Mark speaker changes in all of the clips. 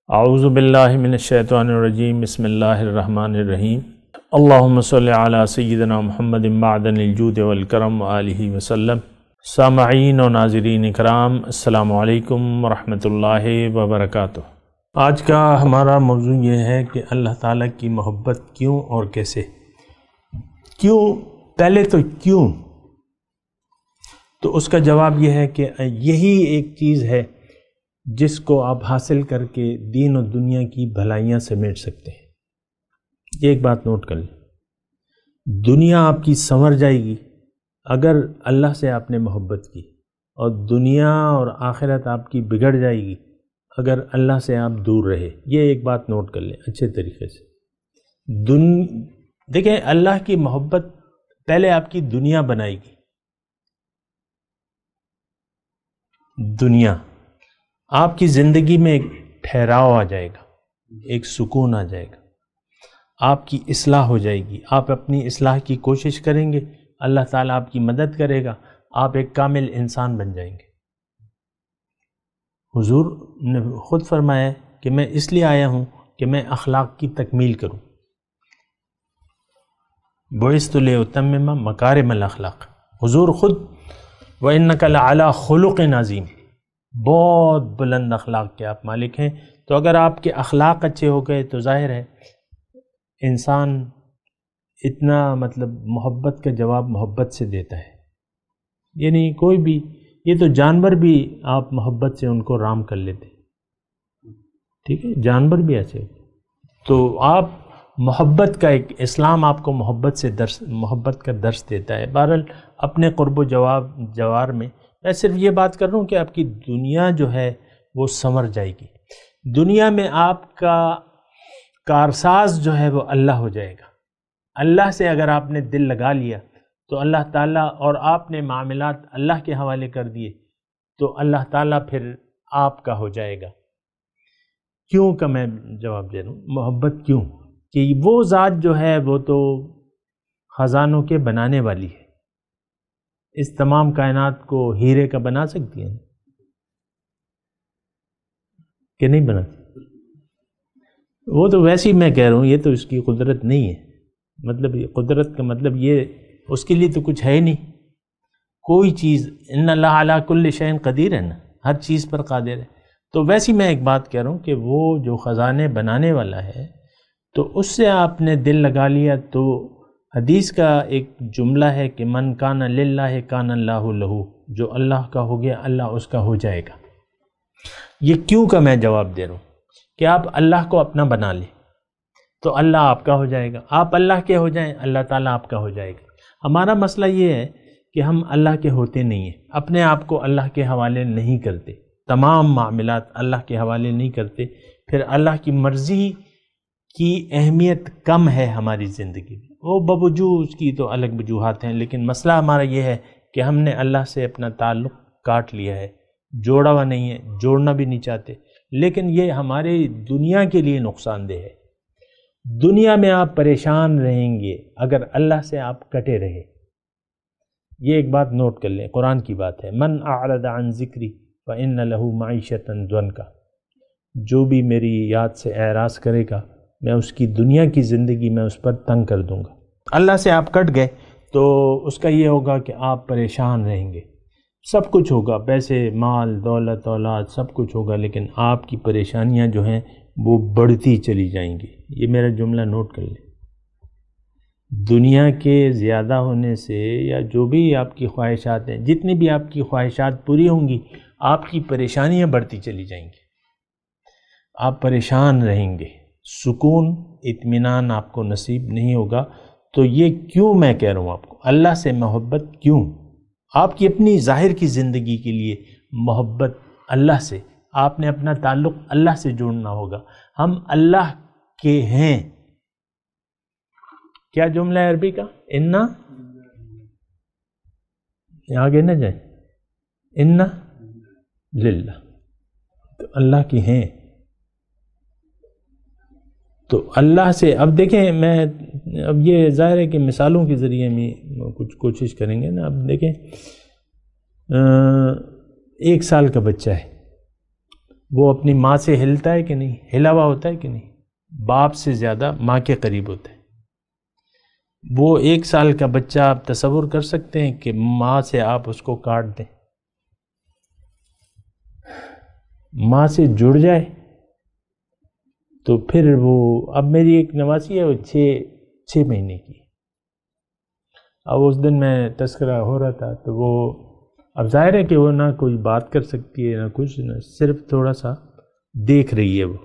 Speaker 1: اعوذ باللہ من الشیطان الرجیم بسم اللہ الرحمن الرحیم اللہم صلی علی سیدنا محمد معدن الجود والکرم وآلہ وسلم۔ سامعین و ناظرین اکرام، السلام علیکم ورحمۃ اللہ وبرکاتہ۔ آج کا ہمارا موضوع یہ ہے کہ اللہ تعالیٰ کی محبت کیوں اور کیسے۔ کیوں، پہلے تو کیوں، تو اس کا جواب یہ ہے کہ یہی ایک چیز ہے جس کو آپ حاصل کر کے دین و دنیا کی بھلائیاں سمیٹ سکتے ہیں۔ یہ ایک بات نوٹ کر لیں، دنیا آپ کی سنور جائے گی اگر اللہ سے آپ نے محبت کی، اور دنیا اور آخرت آپ کی بگڑ جائے گی اگر اللہ سے آپ دور رہے۔ یہ ایک بات نوٹ کر لیں اچھے طریقے سے۔ دیکھیں، اللہ کی محبت پہلے آپ کی دنیا بنائے گی۔ دنیا آپ کی زندگی میں ایک ٹھہراؤ آ جائے گا، ایک سکون آ جائے گا، آپ کی اصلاح ہو جائے گی، آپ اپنی اصلاح کی کوشش کریں گے، اللہ تعالیٰ آپ کی مدد کرے گا، آپ ایک کامل انسان بن جائیں گے۔ حضور نے خود فرمایا کہ میں اس لیے آیا ہوں کہ میں اخلاق کی تکمیل کروں۔ بعثت لأتمم مکارم الاخلاق۔ حضور خود وَإِنَّكَ لَعَلَىٰ خُلُقٍ عَظِيمٍ، بہت بلند اخلاق کے آپ مالک ہیں۔ تو اگر آپ کے اخلاق اچھے ہو گئے تو ظاہر ہے انسان اتنا محبت کا جواب محبت سے دیتا ہے۔ یعنی کوئی بھی، یہ تو جانور بھی آپ محبت سے ان کو رام کر لیتے، ٹھیک ہے، جانور بھی ایسے ہوتے۔ تو آپ محبت کا ایک اسلام آپ کو محبت کا درس دیتا ہے۔ بہرحال اپنے قرب و جوار میں صرف یہ بات کر رہا ہوں کہ آپ کی دنیا جو ہے وہ سنور جائے گی۔ دنیا میں آپ کا کارساز جو ہے وہ اللہ ہو جائے گا۔ اللہ سے اگر آپ نے دل لگا لیا تو اللہ تعالیٰ، اور آپ نے معاملات اللہ کے حوالے کر دیے تو اللہ تعالیٰ پھر آپ کا ہو جائے گا۔ کیوں کا میں جواب دے رہا ہوں، محبت کیوں، کہ وہ ذات جو ہے وہ تو خزانوں کے بنانے والی ہے، اس تمام کائنات کو ہیرے کا بنا سکتی ہے کہ نہیں بنا سکتی؟ وہ تو ویسے ہی میں کہہ رہا ہوں، یہ تو اس کی قدرت نہیں ہے۔ قدرت کا مطلب یہ، اس کے لیے تو کچھ ہے ہی نہیں کوئی چیز۔ ان اللہ علی کل شیء قدیر ہے نا، ہر چیز پر قادر ہے۔ تو ویسے ہی میں ایک بات کہہ رہا ہوں کہ وہ جو خزانے بنانے والا ہے، تو اس سے آپ نے دل لگا لیا تو حدیث کا ایک جملہ ہے کہ من کان للہ کان اللہ لہو، جو اللہ کا ہو گیا اللہ اس کا ہو جائے گا۔ یہ کیوں کا میں جواب دے رہا ہوں کہ آپ اللہ کو اپنا بنا لیں تو اللہ آپ کا ہو جائے گا، آپ اللہ کے ہو جائیں اللہ تعالیٰ آپ کا ہو جائے گا۔ ہمارا مسئلہ یہ ہے کہ ہم اللہ کے ہوتے نہیں ہیں، اپنے آپ کو اللہ کے حوالے نہیں کرتے، تمام معاملات اللہ کے حوالے نہیں کرتے، پھر اللہ کی مرضی کی اہمیت کم ہے ہماری زندگی میں۔ وہ بوجود اس کی تو الگ وجوہات ہیں، لیکن مسئلہ ہمارا یہ ہے کہ ہم نے اللہ سے اپنا تعلق کاٹ لیا ہے، جوڑا ہوا نہیں ہے، جوڑنا بھی نہیں چاہتے، لیکن یہ ہمارے دنیا کے لیے نقصان دہ ہے۔ دنیا میں آپ پریشان رہیں گے اگر اللہ سے آپ کٹے رہے۔ یہ ایک بات نوٹ کر لیں، قرآن کی بات ہے، من اعرض عن ذکری فإن له معیشۃ ضنکا، جو بھی میری یاد سے اعراض کرے گا میں اس کی دنیا کی زندگی میں اس پر تنگ کر دوں گا۔ اللہ سے آپ کٹ گئے تو اس کا یہ ہوگا کہ آپ پریشان رہیں گے، سب کچھ ہوگا، پیسے، مال، دولت، اولاد، سب کچھ ہوگا، لیکن آپ کی پریشانیاں جو ہیں وہ بڑھتی چلی جائیں گی۔ یہ میرا جملہ نوٹ کر لیں۔ دنیا کے زیادہ ہونے سے یا جو بھی آپ کی خواہشات ہیں، جتنی بھی آپ کی خواہشات پوری ہوں گی، آپ کی پریشانیاں بڑھتی چلی جائیں گی، آپ پریشان رہیں گے، سکون، اطمینان آپ کو نصیب نہیں ہوگا۔ تو یہ کیوں میں کہہ رہا ہوں آپ کو، اللہ سے محبت کیوں؟ آپ کی اپنی ظاہر کی زندگی کے لیے محبت اللہ سے، آپ نے اپنا تعلق اللہ سے جوڑنا ہوگا۔ ہم اللہ کے ہیں۔ کیا جملہ ہے عربی کا؟ انا، آگے نہ جائیں، انا للہ، تو اللہ کی ہیں۔ تو اللہ سے اب دیکھیں، میں اب یہ ظاہر ہے کہ مثالوں کے ذریعے میں کچھ کوشش کریں گے نا۔ اب دیکھیں، 1 سال کا بچہ ہے، وہ اپنی ماں سے ہلتا ہے کہ نہیں؟ ہلا ہوا ہوتا ہے کہ نہیں؟ باپ سے زیادہ ماں کے قریب ہوتا ہے۔ وہ 1 سال کا بچہ آپ تصور کر سکتے ہیں کہ ماں سے آپ اس کو کاٹ دیں، ماں سے جڑ جائے تو پھر وہ، اب میری ایک نواسی ہے، وہ 6 مہینے کی۔ اب اس دن میں تذکرہ ہو رہا تھا تو وہ، اب ظاہر ہے کہ وہ نہ کوئی بات کر سکتی ہے نہ کچھ، نہ صرف تھوڑا سا دیکھ رہی ہے وہ۔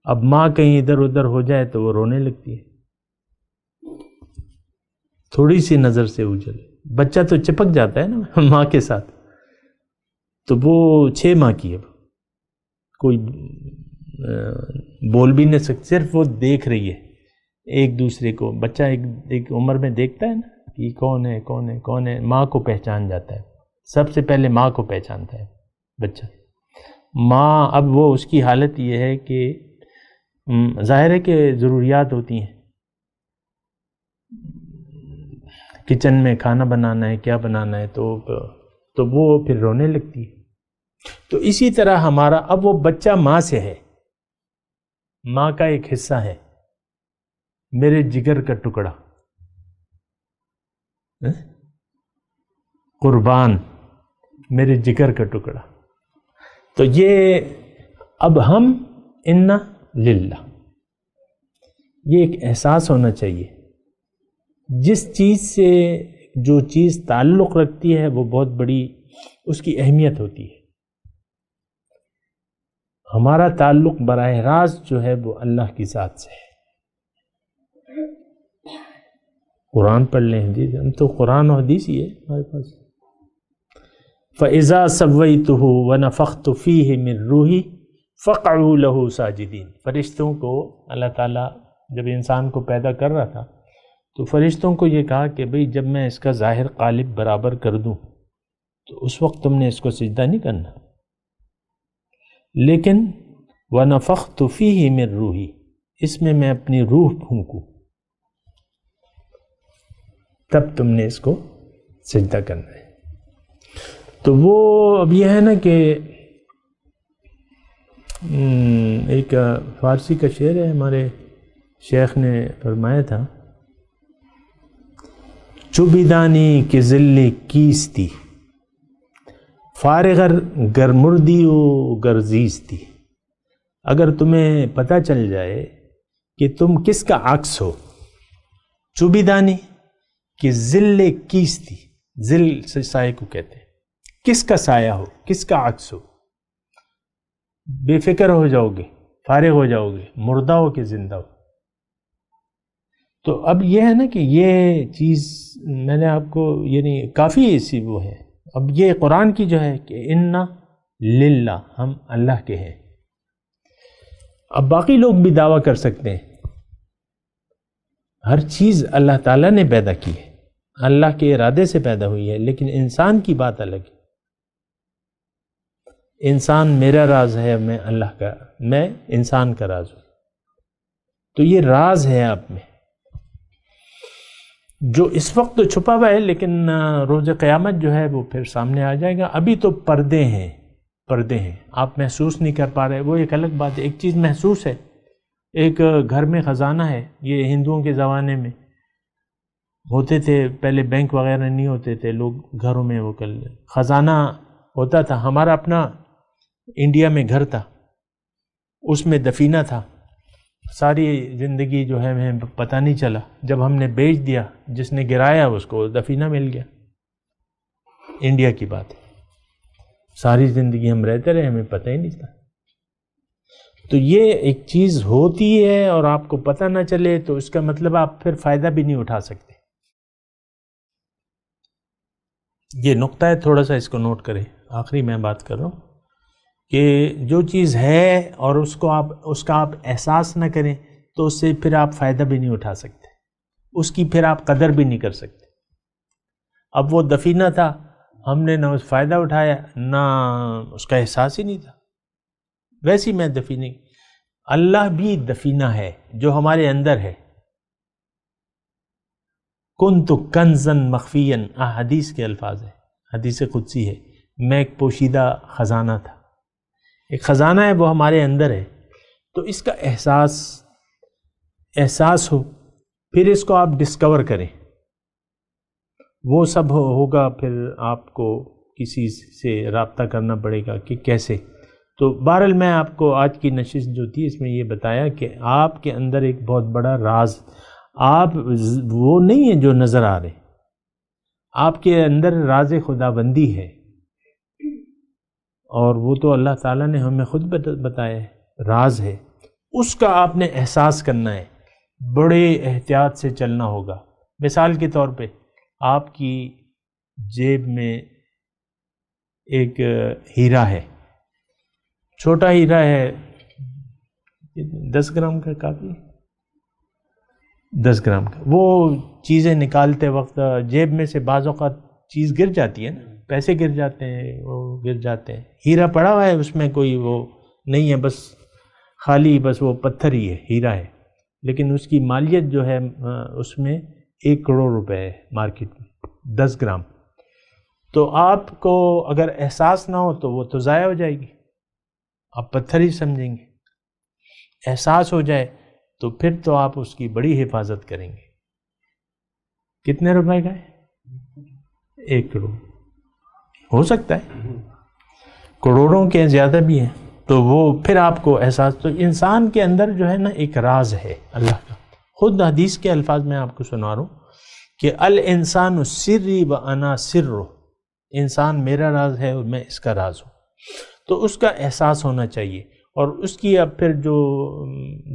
Speaker 1: اب ماں کہیں ادھر ادھر ہو جائے تو وہ رونے لگتی ہے، تھوڑی سی نظر سے اوجھل، بچہ تو چپک جاتا ہے نا ماں کے ساتھ۔ تو وہ 6 ماہ کی ہے، کوئی بول بھی نہیں سکتی، صرف وہ دیکھ رہی ہے ایک دوسرے کو۔ بچہ ایک عمر میں دیکھتا ہے نا کہ کون ہے کون ہے کون ہے، ماں کو پہچان جاتا ہے، سب سے پہلے ماں کو پہچانتا ہے بچہ۔ ماں، اب وہ اس کی حالت یہ ہے کہ ظاہر ہے کہ ضروریات ہوتی ہیں، کچن میں کھانا بنانا ہے، کیا بنانا ہے، تو وہ پھر رونے لگتی ہے۔ تو اسی طرح ہمارا اب وہ بچہ ماں سے ہے، ماں کا ایک حصہ ہے، میرے جگر کا ٹکڑا، قربان، میرے جگر کا ٹکڑا۔ تو یہ اب ہم انا للہ، یہ ایک احساس ہونا چاہیے۔ جس چیز سے جو چیز تعلق رکھتی ہے وہ بہت بڑی اس کی اہمیت ہوتی ہے۔ ہمارا تعلق براہ راست جو ہے وہ اللہ کی ذات سے ہے۔ قرآن پڑھ لیں، حدیث، ہم تو قرآن و حدیث ہی ہے ہمارے پاس۔ فَإِذَا سَوَّيْتُهُ وَنَفَخْتُ فِيهِ مِن رُوحِي فَقَعُوا لَهُ سَاجِدِينَ۔ فرشتوں کو اللہ تعالیٰ جب انسان کو پیدا کر رہا تھا تو فرشتوں کو یہ کہا کہ بھئی جب میں اس کا ظاہر قالب برابر کر دوں تو اس وقت تم نے اس کو سجدہ نہیں کرنا، لیکن وَنَفَخْتُ فِيهِ مِن رُوحِي، اس میں اپنی روح پھونکوں تب تم نے اس کو سجدہ کرنا ہے۔ تو وہ اب یہ ہے نا کہ ایک فارسی کا شعر ہے، ہمارے شیخ نے فرمایا تھا، چوبیدانی کے ذل کیستی فارغر گر مردی و گر زیستی۔ اگر تمہیں پتہ چل جائے کہ تم کس کا عکس ہو، چوبیدانی کہ ذل کیستی، ذل سے سائے کو کہتے ہیں، کس کا سایہ ہو، کس کا عکس ہو، بے فکر ہو جاؤ گے، فارغ ہو جاؤ گے، مردہ ہو کہ زندہ ہو۔ تو اب یہ ہے نا کہ یہ چیز میں نے آپ کو، یعنی کافی ایسی وہ ہے۔ اب یہ قرآن کی جو ہے کہ انا للہ، ہم اللہ کے ہیں۔ اب باقی لوگ بھی دعویٰ کر سکتے ہیں، ہر چیز اللہ تعالیٰ نے پیدا کی ہے، اللہ کے ارادے سے پیدا ہوئی ہے، لیکن انسان کی بات الگ ہے۔ انسان میرا راز ہے، میں اللہ کا، میں انسان کا راز ہوں۔ تو یہ راز ہے آپ میں جو اس وقت تو چھپا ہوا ہے، لیکن روز قیامت جو ہے وہ پھر سامنے آ جائے گا۔ ابھی تو پردے ہیں، پردے ہیں، آپ محسوس نہیں کر پا رہے، وہ ایک الگ بات ہے۔ ایک چیز محسوس ہے، ایک گھر میں خزانہ ہے، یہ ہندوؤں کے زمانے میں ہوتے تھے، پہلے بینک وغیرہ نہیں ہوتے تھے، لوگ گھروں میں وہ کر لیں، خزانہ ہوتا تھا۔ ہمارا اپنا انڈیا میں گھر تھا، اس میں دفینہ تھا، ساری زندگی جو ہے ہمیں پتہ نہیں چلا، جب ہم نے بیچ دیا، جس نے گرایا اس کو دفینہ مل گیا۔ انڈیا کی بات ہے، ساری زندگی ہم رہتے رہے، ہمیں پتہ ہی نہیں تھا۔ تو یہ ایک چیز ہوتی ہے اور آپ کو پتہ نہ چلے تو اس کا مطلب آپ پھر فائدہ بھی نہیں اٹھا سکتے۔ یہ نقطہ ہے، تھوڑا سا اس کو نوٹ کریں، آخری میں بات کر رہا ہوں کہ جو چیز ہے اور اس کا آپ احساس نہ کریں تو اس سے پھر آپ فائدہ بھی نہیں اٹھا سکتے، اس کی پھر آپ قدر بھی نہیں کر سکتے۔ اب وہ دفینہ تھا، ہم نے نہ اس فائدہ اٹھایا نہ اس کا احساس ہی نہیں تھا، ویسی میں دفینہ۔ اللہ بھی دفینہ ہے جو ہمارے اندر ہے۔ کنت کنزا مخفیا، حدیث کے الفاظ ہیں، حدیث قدسی ہے، میں ایک پوشیدہ خزانہ تھا۔ ایک خزانہ ہے وہ ہمارے اندر ہے، تو اس کا احساس ہو، پھر اس کو آپ ڈسکور کریں، وہ سب ہوگا، پھر آپ کو کسی سے رابطہ کرنا پڑے گا کہ کیسے۔ تو بہرحال میں آپ کو آج کی نشست جو تھی اس میں یہ بتایا کہ آپ کے اندر ایک بہت بڑا راز، آپ وہ نہیں ہیں جو نظر آ رہے، آپ کے اندر راز خداوندی ہے، اور وہ تو اللہ تعالیٰ نے ہمیں خود بتایا ہے، راز ہے، اس کا آپ نے احساس کرنا ہے، بڑے احتیاط سے چلنا ہوگا۔ مثال کے طور پہ آپ کی جیب میں ایک ہیرا ہے، چھوٹا ہیرا ہے، 10 گرام کا کافی، 10 گرام کا، وہ چیزیں نکالتے وقت جیب میں سے بعض اوقات چیز گر جاتی ہے نا، پیسے گر جاتے ہیں، وہ گر جاتے ہیں، ہیرا پڑا ہوا ہے، اس میں کوئی وہ نہیں ہے، بس خالی بس وہ پتھر ہی ہے، ہیرا ہے، لیکن اس کی مالیت جو ہے اس میں 1 کروڑ روپے ہے مارکیٹ میں، 10 گرام۔ تو آپ کو اگر احساس نہ ہو تو وہ تو ضائع ہو جائے گی، آپ پتھر ہی سمجھیں گے۔ احساس ہو جائے تو پھر تو آپ اس کی بڑی حفاظت کریں گے۔ کتنے روپے کا ہے؟ 1 کروڑ، ہو سکتا ہے کروڑوں کے زیادہ بھی ہیں، تو وہ پھر آپ کو احساس، تو انسان کے اندر جو ہے نا ایک راز ہے اللہ کا، خود حدیث کے الفاظ میں آپ کو سنا رہا ہوں کہ الانسان سری و انا سرہ، انسان میرا راز ہے اور میں اس کا راز ہوں۔ تو اس کا احساس ہونا چاہیے، اور اس کی اب پھر جو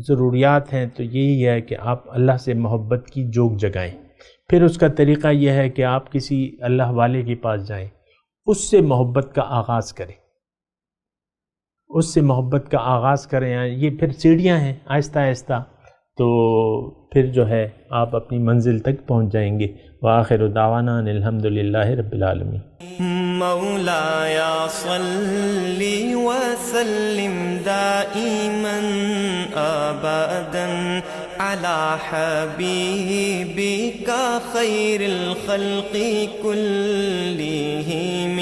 Speaker 1: ضروریات ہیں تو یہی ہے کہ آپ اللہ سے محبت کی جوگ جگائیں۔ پھر اس کا طریقہ یہ ہے کہ آپ کسی اللہ والے کے پاس جائیں، اس سے محبت کا آغاز کریں، اس سے محبت کا آغاز کریں، یہ پھر سیڑھیاں ہیں، آہستہ آہستہ تو پھر جو ہے آپ اپنی منزل تک پہنچ جائیں گے۔ وآخر دعوانا ان الحمدللہ رب العالمین۔
Speaker 2: مولاي صل وسلم دائما ابدا على حبيبك خير الخلق كلهم